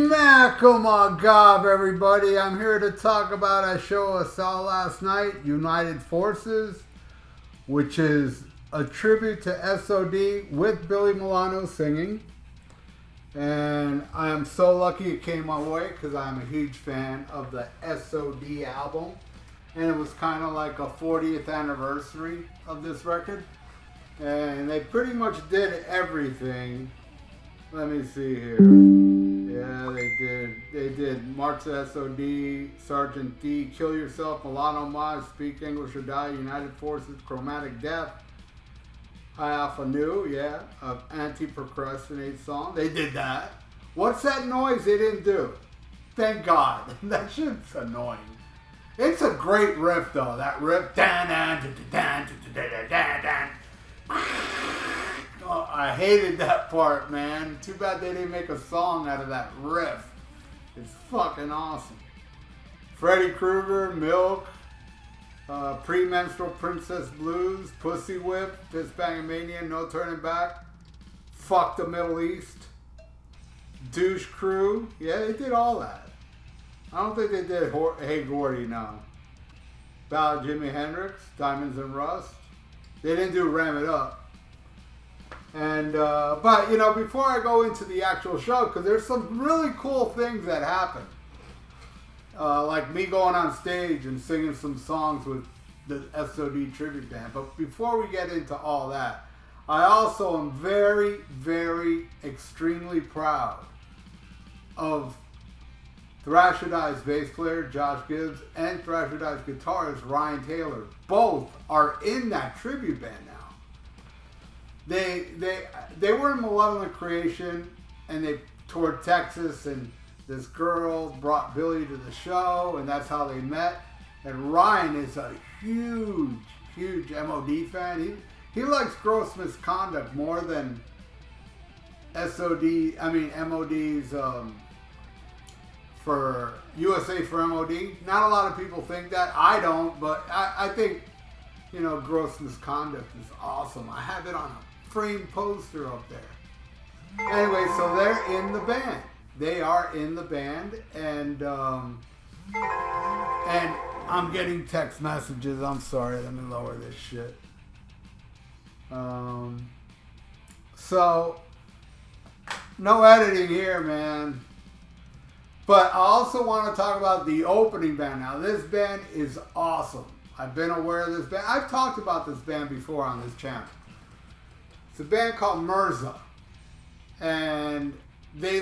Schmack-o-my-gob, everybody. I'm here to talk about a show I saw last night, United Forces, which is a tribute to S.O.D. with Billy Milano singing. And I am so lucky it came my way because I'm a huge fan of the S.O.D. album. And it was kind of like a 40th anniversary of this record. And they pretty much did everything. Let me see here. Yeah, they did. They did March of S.O.D., Sergeant D, Kill Yourself, Milano Mod, Speak English or Die, United Forces, Chromatic Death, High Alpha Nu, yeah, Anti-Procrastinate song. They did that. What's that noise they didn't do? Thank God. That shit's annoying. It's a great riff, though. That riff. Oh, I hated that part, man. Too bad they didn't make a song out of that riff. It's fucking awesome. Freddy Krueger, Milk, Premenstrual Princess Blues, Pussy Whip, Fist Banging Mania, No Turning Back, Fuck the Middle East, Douche Crew. Yeah, they did all that. I don't think they did Hey Gordy, no. Ballad Jimi Hendrix, Diamonds and Rust. They didn't do Ram It Up. And, but, you know, before I go into the actual show, because there's some really cool things that happen. Like me going on stage and singing some songs with the S.O.D. tribute band. But before we get into all that, I also am very, very, extremely proud of Thrash or Die's bass player, Josh Gibbs, and Thrash or Die's guitarist, Ryan Taylor. Both are in that tribute band now. They were in Malevolent Creation, and they toured Texas, and this girl brought Billy to the show, and that's how they met. And Ryan is a huge, huge M.O.D. fan. He likes Gross Misconduct more than M.O.D.'s for USA for M.O.D. Not a lot of people think that. I don't, but I think, you know, Gross Misconduct is awesome. I have it on a frame poster up there. Anyway, so they're in the band. They are in the band, and I'm getting text messages. I'm sorry. Let me lower this shit. So no editing here, man. But I also want to talk about the opening band. Now, this band is awesome. I've been aware of this band. I've talked about this band before on this channel. It's a band called Merza. And they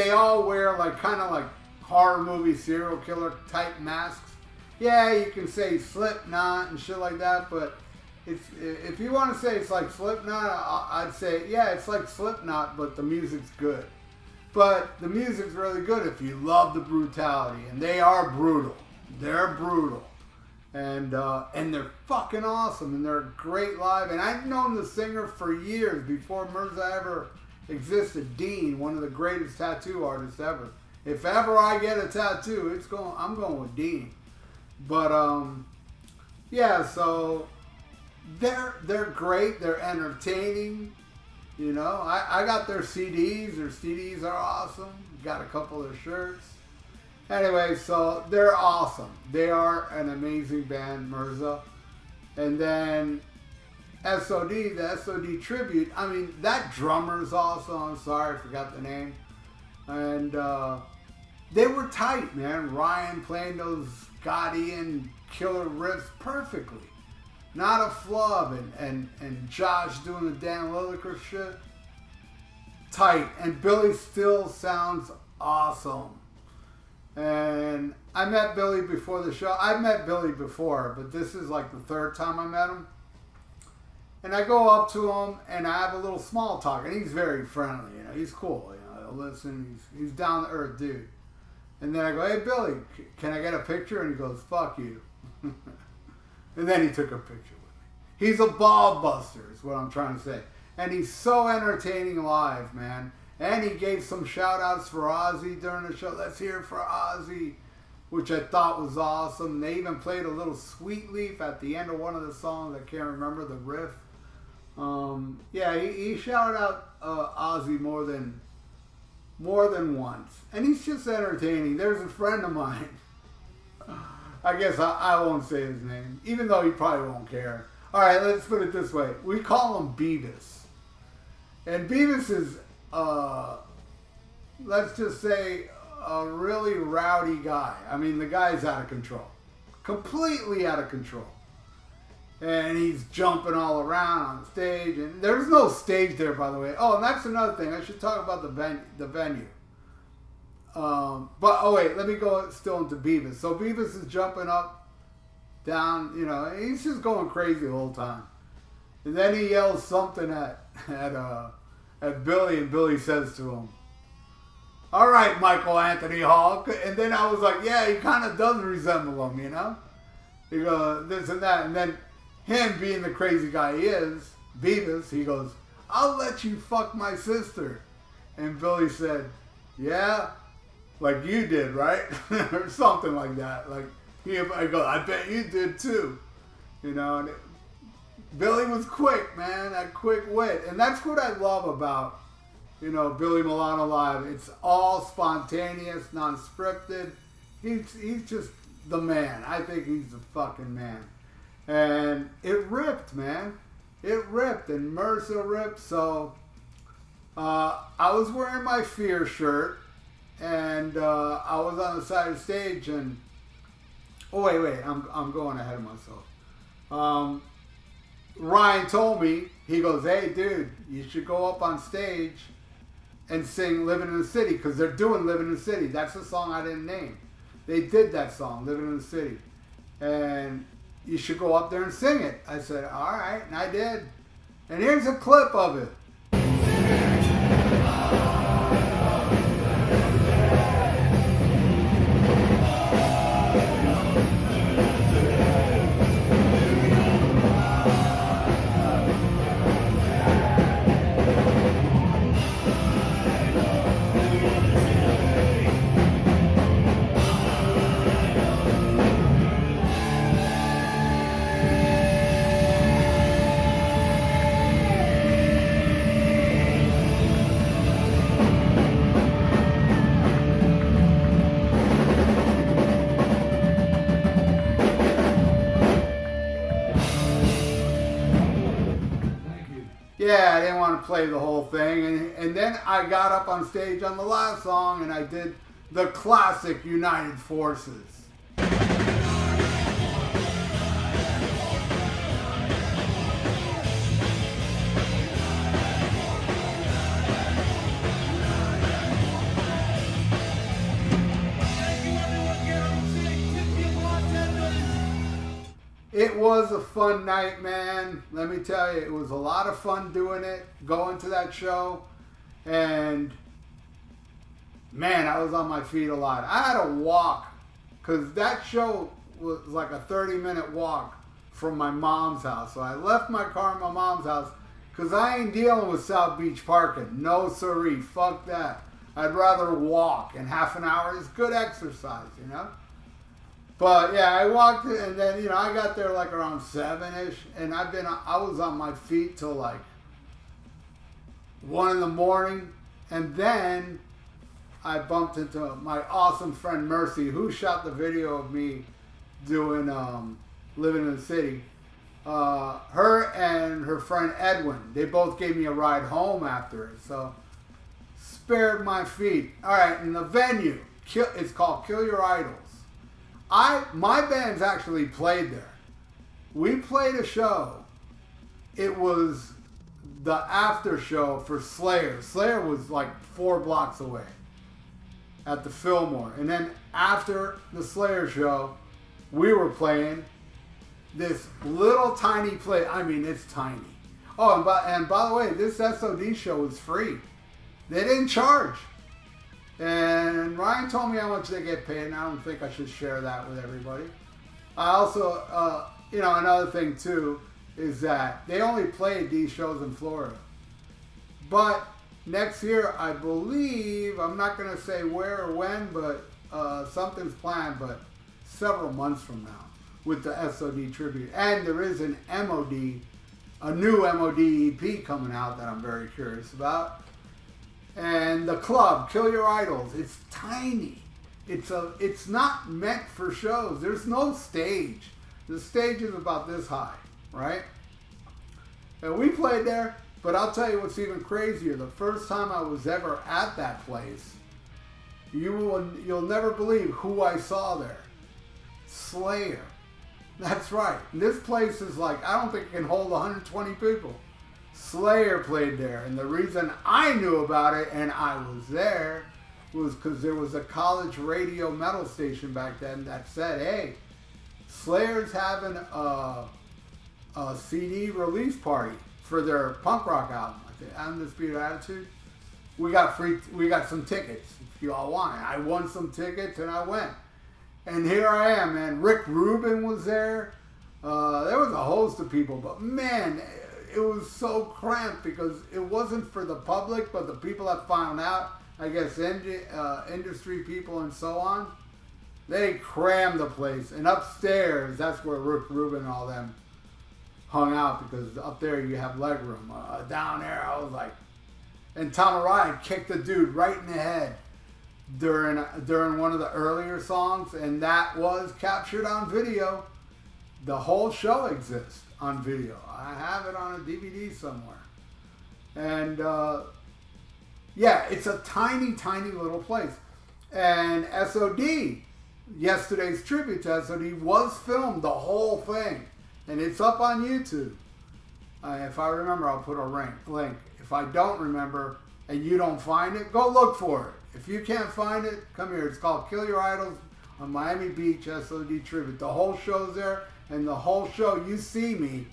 all wear like kind of like horror movie serial killer type masks. Yeah, you can say Slipknot and shit like that, but if you want to say it's like Slipknot, I'd say, yeah, it's like Slipknot, but the music's good. But the music's really good if you love the brutality, and they are brutal. They're brutal. And they're fucking awesome, and they're great live. And I've known the singer for years before Merza ever existed. Dean, one of the greatest tattoo artists ever. If ever I get a tattoo, I'm going with Dean. But yeah, so they're great. They're entertaining. You know, I got their CDs. Their CDs are awesome. Got a couple of shirts. Anyway, so they're awesome. They are an amazing band, Merza. And then S.O.D., the S.O.D. tribute. I mean, that drummer's awesome. I'm sorry, I forgot the name. And they were tight, man. Ryan playing those Gaudian killer riffs perfectly. Not a flub. And Josh doing the Dan Lilliker shit. Tight. And Billy still sounds awesome. And I met Billy before the show. I've met Billy before, but this is like the third time I met him. And I go up to him and I have a little small talk, and he's very friendly. You know, he's cool. You know, listen, he's down to earth dude. And then I go, hey Billy, can I get a picture? And he goes, fuck you. And then he took a picture with me. He's a ball buster, is what I'm trying to say. And he's so entertaining live, man. And he gave some shout outs for Ozzy during the show. Let's hear it for Ozzy, which I thought was awesome. They even played a little Sweet Leaf at the end of one of the songs. I can't remember the riff. Yeah, he shouted out Ozzy more more than once. And he's just entertaining. There's a friend of mine. I guess I won't say his name, even though he probably won't care. All right, let's put it this way. We call him Beavis. And Beavis is, let's just say, a really rowdy guy. I mean, the guy's out of control. Completely out of control. And he's jumping all around on stage. And there's no stage there, by the way. Oh, and that's another thing. I should talk about the venue. But, oh wait, let me go still into Beavis. So Beavis is jumping up, down, you know, and he's just going crazy the whole time. And then he yells something at Billy, and Billy says to him, "All right, Michael Anthony Hall." And then I was like, yeah, he kind of does resemble him, you know? He goes, this and that. And then him being the crazy guy he is, Beavis, he goes, "I'll let you fuck my sister." And Billy said, "Yeah, like you did, right?" Or something like that. Like, I go, "I bet you did too." You know, and Billy was quick, man, that quick wit. And that's what I love about, you know, Billy Milano Live. It's all spontaneous, non-scripted. He's just the man. I think he's the fucking man. And it ripped, man. It ripped, and Merza ripped. So I was wearing my Fear shirt, and I was on the side of the stage, and oh wait, I'm going ahead of myself. Ryan told me, he goes, "Hey dude, you should go up on stage and sing Living in the City," because they're doing Living in the City. That's the song I didn't name. They did that song, Living in the City. And you should go up there and sing it. I said, all right, and I did. And here's a clip of it. Yeah, I didn't want to play the whole thing. And then I got up on stage on the last song and I did the classic United Forces. It was a fun night, man. Let me tell you, it was a lot of fun doing it, going to that show. And, man, I was on my feet a lot. I had to walk, because that show was like a 30-minute walk from my mom's house. So I left my car in my mom's house, because I ain't dealing with South Beach parking. No siree, fuck that. I'd rather walk, and half an hour is good exercise, you know? But yeah, I walked it, and then, you know, I got there like around 7-ish, and I was on my feet till like 1 in the morning, and then I bumped into my awesome friend Mercy, who shot the video of me doing Living in the City. Her and her friend Edwin, they both gave me a ride home after it, so spared my feet. All right, and the venue, it's called Kill Your Idols. My band's actually played there. We played a show. It was the after show for Slayer. Slayer was like 4 blocks away at the Fillmore. And then after the Slayer show, we were playing this little tiny place. I mean, it's tiny. Oh, and by the way, this S.O.D show was free. They didn't charge. And Ryan told me how much they get paid, and I don't think I should share that with everybody. I also, you know, another thing too is that they only played these shows in Florida. But next year, I believe, I'm not going to say where or when, but something's planned, but several months from now with the S.O.D tribute. And there is an M.O.D, a new M.O.D EP coming out that I'm very curious about. And the club, Kill Your Idols, it's tiny. It's not meant for shows. There's no stage. The stage is about this high, right? And we played there, but I'll tell you what's even crazier. The first time I was ever at that place, you'll never believe who I saw there. Slayer. That's right. And this place is like, I don't think it can hold 120 people. Slayer played there. And the reason I knew about it and I was there was because there was a college radio metal station back then that said, hey, Slayer's having a CD release party for their punk rock album. I think Undisputed Attitude. We got some tickets if you all want it. I won some tickets and I went. And here I am, man. Rick Rubin was there. There was a host of people, but man, it was so cramped because it wasn't for the public, but the people that found out, I guess industry people and so on, they crammed the place. And upstairs, that's where Rick Rubin and all them hung out because up there you have legroom. Down there, I was like, and Tom Araya kicked the dude right in the head during one of the earlier songs, and that was captured on video. The whole show exists on video. I have it on a DVD somewhere. And yeah, it's a tiny, tiny little place. And S.O.D, yesterday's tribute to S.O.D was filmed, the whole thing. And it's up on YouTube. If I remember, I'll put a link. If I don't remember and you don't find it, go look for it. If you can't find it, come here. It's called Kill Your Idols on Miami Beach, S.O.D tribute. The whole show's there, and the whole show, you see me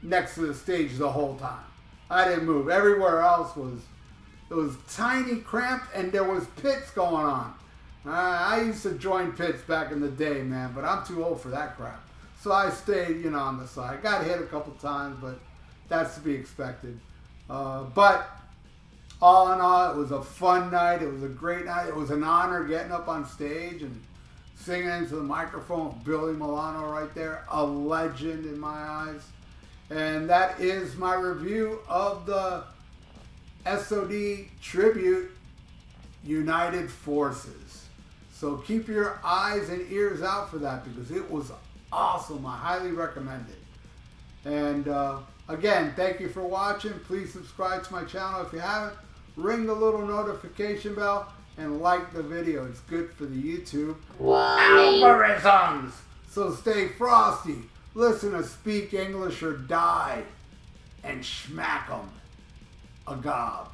next to the stage the whole time. I didn't move. Everywhere else it was tiny, cramped, and there was pits going on. I used to join pits back in the day, man, but I'm too old for that crap. So I stayed, on the side. Got hit a couple times, but that's to be expected. But all in all, it was a fun night. It was a great night. It was an honor getting up on stage and singing into the microphone. Billy Milano right there, a legend in my eyes. And that is my review of the S.O.D tribute, United Forces. So keep your eyes and ears out for that because it was awesome. I highly recommend it. And again, thank you for watching. Please subscribe to my channel if you haven't. Ring the little notification bell and like the video. It's good for the YouTube algorithms. So stay frosty. Listen to Speak English or Die and smack 'em a gob.